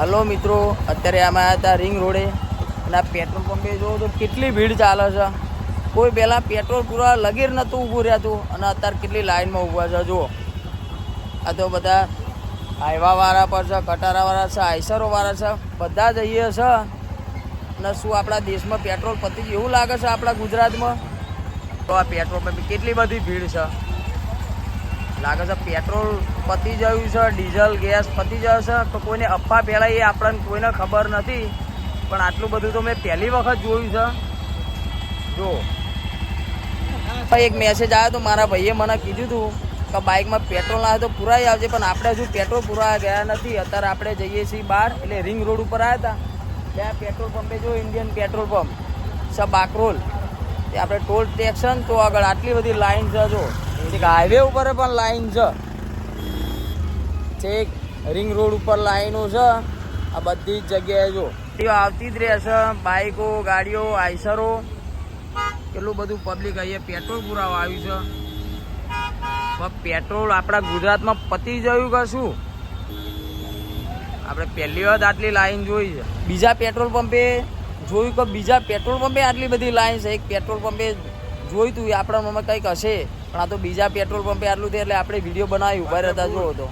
Hello મિત્રો, અત્યારે અમે આવ્યા હતા રિંગ રોડે અને આ પેટ્રોલ પંપે જો તો કેટલી ભીડ ચાલે છે. કોઈ પહેલાં પેટ્રોલ પૂરા લગીર નહોતું ઊભું રહેતું અને અત્યારે કેટલી લાઇનમાં ઊભા છે. જુઓ, આ તો બધા હાઈવાવાળા પર છે, કટારાવાળા છે, આઈસરોવાળા છે, બધા જઈએ છે. અને શું આપણા દેશમાં પેટ્રોલ પતી ગયું એવું લાગે છે આપણા ગુજરાતમાં? તો આ પેટ્રોલ પંપે કેટલી બધી ભીડ છે. લાગે છે પેટ્રોલ પતી ગયું છે, ડીઝલ ગેસ પતી ગયો છે. તો કોઈને અફવા પહેલાં એ આપણને કોઈને ખબર નથી, પણ આટલું બધું તો મેં પહેલી વખત જોયું છે. જો એક મેસેજ આવ્યો તો મારા ભાઈએ મને કીધું હતું કે બાઇકમાં પેટ્રોલ ના આવે તો પુરાઈ આવજે, પણ આપણે હજુ પેટ્રોલ પુરાવા ગયા નથી. અત્યારે આપણે જઈએ છીએ બહાર, એટલે રિંગ રોડ ઉપર આવ્યા હતા. ત્યાં પેટ્રોલ પંપે જો ઇન્ડિયન પેટ્રોલ પંપ છે બાકરોલ, તે આપણે ટોલ ટેક્શન તો આગળ આટલી બધી લાઈન છે. જો એક હાઈવે ઉપર પણ લાઈન છે, છેક રિંગ રોડ ઉપર લાઈનો છે. આ બધી જ જગ્યાએ જો આવતી જ રહેશે, બાઇકો, ગાડીઓ, આઈસરો, કેટલું બધું પબ્લિક અહીંયા પેટ્રોલ પુરાવા આવ્યું છે. પેટ્રોલ આપણા ગુજરાતમાં પતી ગયું કે શું? આપણે પહેલી વખત આટલી લાઈન જોઈ છે. બીજા પેટ્રોલ પંપે જોયું કે બીજા પેટ્રોલ પંપે આટલી બધી લાઈન છે? એક પેટ્રોલ પંપે જોયું તું, આપણા મનમાં કંઈક હશે, પણ આ તો બીજા પેટ્રોલ પંપે આટલું થયું એટલે આપણે વિડીયો બનાવી ઉભા રહેતા. જોવો તો